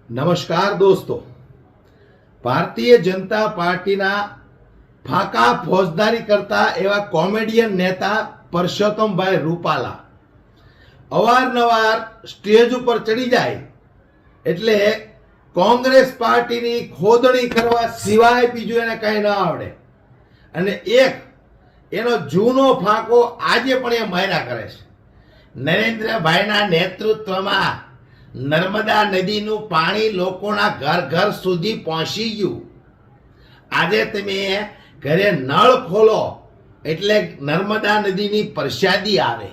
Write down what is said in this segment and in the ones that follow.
નમસ્કાર દોસ્તો, ભારતીય જનતા પાર્ટીના ફાકા ફોજદારી કરતા એવા કોમેડિયન નેતા પરસોત્તમભાઈ રૂપાલા અવારનવાર સ્ટેજ ઉપર ચડી જાય એટલે કોંગ્રેસ પાર્ટીની ખોદણી કરવા સિવાય બીજું એને કંઈ ન આવડે. અને એક એનો જૂનો ફાંકો આજે પણ એ માર્યા કરે છે. નરેન્દ્રભાઈના નેતૃત્વમાં નર્મદા નદીનું પાણી લોકોના ઘર ઘર સુધી પહોંચી ગયું. આજે તમે ઘરે નળ ખોલો એટલે નર્મદા નદીની પ્રસાદી આવે.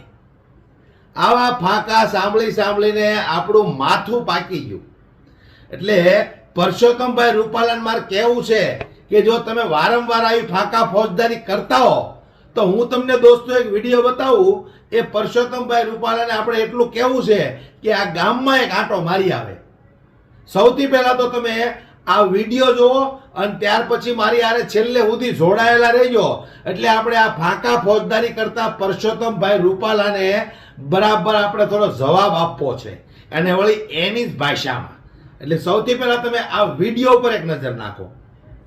આવા ફાંકા સાંભળીને આપણું માથું પાકી ગયું. એટલે પરસોત્તમભાઈ રૂપાલાને મારે કહેવું છે કે જો તમે વારંવાર આવી ફાંકા ફોજદારી કરતા હો તો હું તમને દોસ્તો એક વિડીયો બતાવું. એ પરસોત્તમભાઈ રૂપાલાને આપણે એટલું કહેવું છે કે આ ગામમાં એક આંટો મારી આવે. સૌથી પહેલા તો તમે આ વિડીયો જુઓ અને ત્યાર પછી મારી આરે છેલ્લે સુધી જોડાયેલા રહેજો. એટલે આપણે આ ફાંકા ફોજદારી કરતા પરસોત્તમભાઈ રૂપાલાને બરાબર આપણે થોડો જવાબ આપવો છે અને વળી એની જ ભાષામાં. એટલે સૌથી પહેલા તમે આ વિડીયો ઉપર એક નજર નાખો.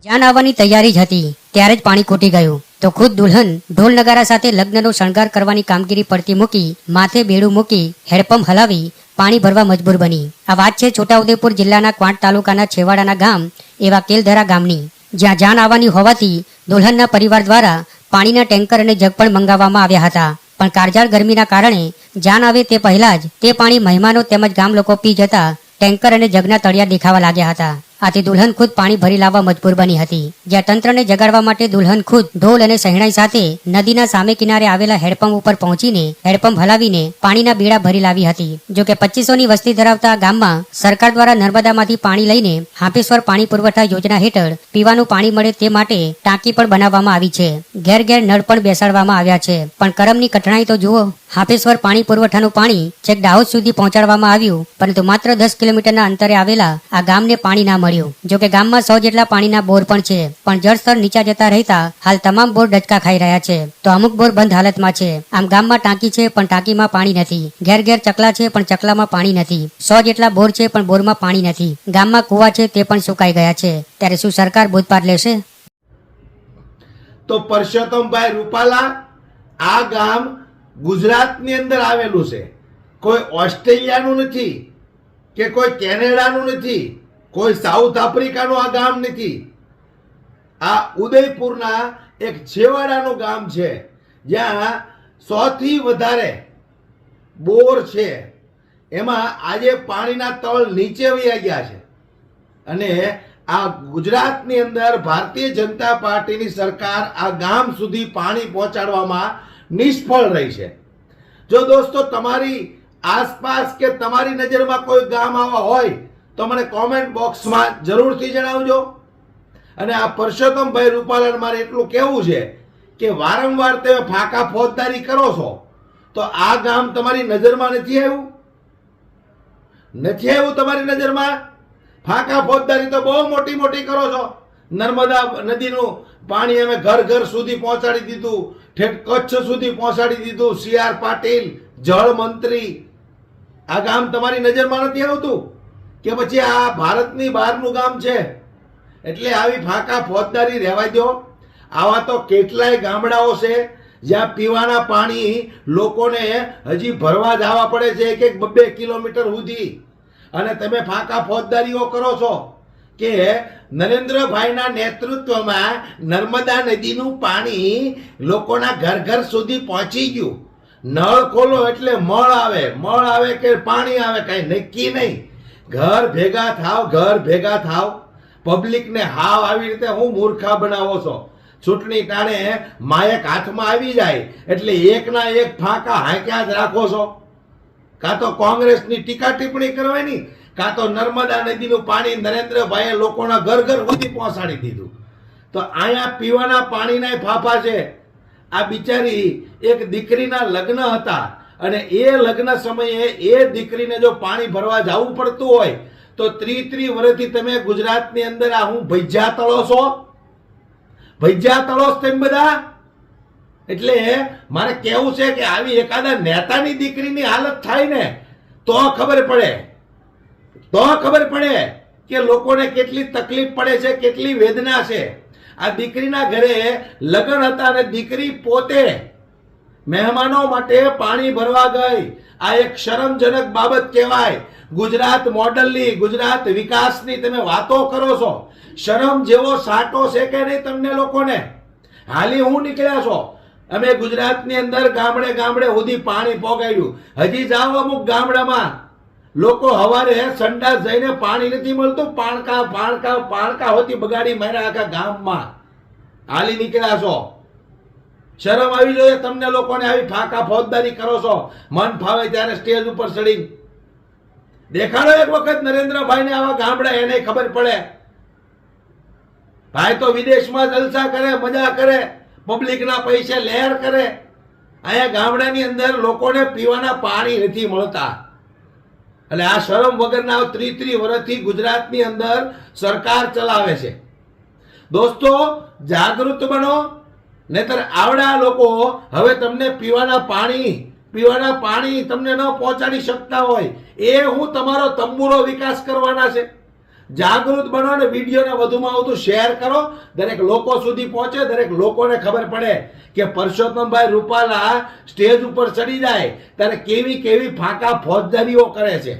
જાન આવવાની તૈયારી જ હતી ત્યારે જ પાણી ખૂટી ગયું તો ખુદ દુલ્હન ઢોલ નગારા સાથે લગ્નનો શણગાર કરવાની કામગીરી પડતી મૂકી માથે બેડું મૂકી હેડપંપ હલાવી પાણી ભરવા મજબૂર બની. આ વાત છે છોટાઉદેપુર જિલ્લાના ક્વાંટ તાલુકાના છેવાડાના ગામ એવા કેલધરા ગામની, જ્યાં જાન આવવાની હોવાથી દુલ્હનના પરિવાર દ્વારા પાણીના ટેન્કર અને જગ પણ મંગાવવામાં આવ્યા હતા. પણ કાળઝાળ ગરમીના કારણે જાન આવે તે પહેલા જ તે પાણી મહેમાનો તેમજ ગામ લોકો પી જતા ટેન્કર અને જગના તળિયા દેખાવા લાગ્યા હતા. આથી દુલ્હન ખુદ પાણી ભરી લાવવા મજબૂર બની હતી. જ્યાં તંત્રને જગાડવા માટે દુલ્હન ખુદ ઢોલ અને શહેણાઈ સાથે નદીના સામે કિનારે આવેલા હેડપંપ ઉપર પહોંચીને હેડપંપ હલાવીને પાણીના બીડા ભરી લાવી હતી. જો કે 2500ની વસ્તી ધરાવતા ગામમાં સરકાર દ્વારા નર્મદામાંથી પાણી લઈને હાંપેશ્વર પાણી પુરવઠા યોજના હેઠળ પીવાનું પાણી મળે તે માટે ટાંકી પણ બનાવવામાં આવી છે. ઘેર ઘેર નળ પણ બેસાડવામાં આવ્યા છે. પણ કરમની કઠણાઈ તો જુઓ. હાંપેશ્વર પાણી પુરવઠાનું પાણી છેક દાહોદ સુધી પહોંચાડવામાં આવ્યું, પરંતુ માત્ર 10 કિલોમીટરના અંતરે આવેલા આ ગામને પાણી ના મળ્યું. જો કે ગામમાં 100 જેટલા પાણીના બોર પણ છે, પણ જળસ્તર નીચા જતા રહેતા હાલ તમામ બોર ડચકા ખાઈ રહ્યા છે તો અમુક બોર બંધ હાલતમાં છે. આમ ગામમાં ટાંકી છે પણ ટાંકીમાં પાણી નથી. ઘેર ઘેર ચકલા છે પણ ચકલામાં પાણી નથી. 100 જેટલા બોર છે પણ બોરમાં પાણી નથી. ગામમાં કુવા છે તે પણ સુકાઈ ગયા છે. ત્યારે શું સરકાર બોધપાઠ લેશે? તો પરસોત્તમભાઈ રૂપાલા, આ ગામ ગુજરાતની અંદર આવેલું છે. કોઈ ઓસ્ટ્રેલિયાનું નથી કે કોઈ કેનેડાનું નથી, કોઈ સાઉથ આફ્રિકાનું આ ગામ નથી. આ ઉદયપુરના એક છેવાડાનું ગામ છે જ્યાં 100 થી વધારે બોર છે. એમાં આજે પાણીના તળ નીચે વહી ગયા છે. અને આ ગુજરાતની અંદર ભારતીય જનતા પાર્ટીની સરકાર આ ગામ સુધી પાણી પહોંચાડવામાં નિષ્ફળ રહી છે. જો દોસ્તો તમારી આસપાસ કે તમારી નજરમાં કોઈ ગામ આવા હોય તો મને કોમેન્ટ બોક્સમાં જરૂરથી જણાવજો. અને આ પરસોત્તમભાઈ રૂપાલાને મારે એટલું કહેવું છે કે વારંવાર તમે ફાંકા ફોજદારી કરો છો તો આ ગામ તમારી નજરમાં નથી આવ્યું? નથી આવ્યું તમારી નજરમાં? ફાંકા ફોજદારી તો બહુ મોટી મોટી કરો છો. નર્મદા નદીનું પાણી અમે ઘર ઘર સુધી પહોંચાડી દીધું, ઠેઠ કચ્છ સુધી પહોંચાડી દીધું. CR પાટીલ જળ મંત્રી, આ ગામ તમારી નજરમાં નથી આવતું કે પછી આ ભારતની બહારનું ગામ છે? એટલે આવી ફાંકા ફોજદારી રહેવા દો. આવા તો કેટલાય ગામડાઓ છે જ્યાં પીવાના પાણી લોકોને હજી ભરવા જવા પડે છે 1-2 કિલોમીટર સુધી. અને તમે ફાંકા ફોજદારીઓ કરો છો કે નરેન્દ્રભાઈના નેતૃત્વમાં નર્મદા નદીનું પાણી લોકોના ઘર ઘર સુધી પહોંચી ગયું. નળ ખોલો એટલે મળ આવે કે પાણી આવે કઈ નક્કી નહીં. ઘર ભેગા થાવ, ઘર ભેગા થાવ. પબ્લિકને હાવ આવી રીતે હું મૂર્ખા બનાવો છો. ચૂંટણી ટાણે માયક હાથમાં આવી જાય એટલે એકના એક ફાંકા હાંક્યા જ રાખો છો. કાં તો કોંગ્રેસની ટીકા ટિપ્પણી કરવાની, કાં તો નર્મદા નદીનું પાણી નરેન્દ્રભાઈએ લોકોના ઘર ઘર સુધી પહોંચાડી દીધું. તો અહીંયા પીવાના પાણીના ફાફા છે. આ બિચારી એક દીકરીના લગ્ન હતા અને એ લગ્ન સમયે એ દીકરીને જો પાણી ભરવા જવું પડતું હોય તો 30 વર્ષથી તમે ગુજરાતની અંદર આ હું ભૈજા તળો છો? ભૈજા તળો તેમ બધા. એટલે મારે કહેવું છે કે આવી એકાદા નેતાની દીકરીની હાલત થાય ને તો ખબર પડે તો ખબર પડે કે લોકોને કેટલી તકલીફ પડે છે, કેટલી વેદના છે. આ દીકરીના ઘરે લગ્ન હતા અને દીકરી પોતે મહેમાનો માટે પાણી ભરવા ગઈ. આ એક શરમજનક બાબત કહેવાય. ગુજરાત મોડલની, ગુજરાત વિકાસની તમે વાતો કરો છો. શરમ જેવો સાટો છે કે નહીં તમને લોકોને? હાલી હું નીકળ્યા છો. અમે ગુજરાતની અંદર ગામડે ગામડે સુધી પાણી પહોંચાડ્યું. હજી જાઓ અમુક ગામડામાં લોકો હવારે સંડાસ જઈને પાણી નથી મળતું, પાણકા હોતી બગાડી માર્યા આખા ગામમાં. હાલી નીકળ્યા છો. શરમ આવી જોઈએ તમને લોકોને. આવી ફાંકા ફોજદારી કરો છો મન ફાવે ત્યારે સ્ટેજ ઉપર ચડી. દેખાડો એક વખત નરેન્દ્રભાઈ ને આવા ગામડા, એને ખબર પડે. ભાઈ તો વિદેશમાં જલસા કરે, મજા કરે, પબ્લિકના પૈસે લહેર કરે. અહીંયા ગામડાની અંદર લોકોને પીવાના પાણી નથી મળતા. એટલે આ શરમ વગરના 30 વર્ષથી ગુજરાતની અંદર સરકાર ચલાવે છે. દોસ્તો, જાગૃત બનો, નહીતર આવડા લોકો હવે તમને પીવાના પાણી તમને ન પહોંચાડી શકતા હોય એ હું તમારો તંબુરો વિકાસ કરવાના છે. જાગૃત બનો અને વિડીયોને વધુમાં વધુ શેર કરો, દરેક લોકો સુધી પહોંચે, દરેક લોકોને ખબર પડે કે પરસોત્તમભાઈ રૂપાલા સ્ટેજ ઉપર ચડી જાય ત્યારે કેવી કેવી ફાંકા ફોજદારીઓ કરે છે.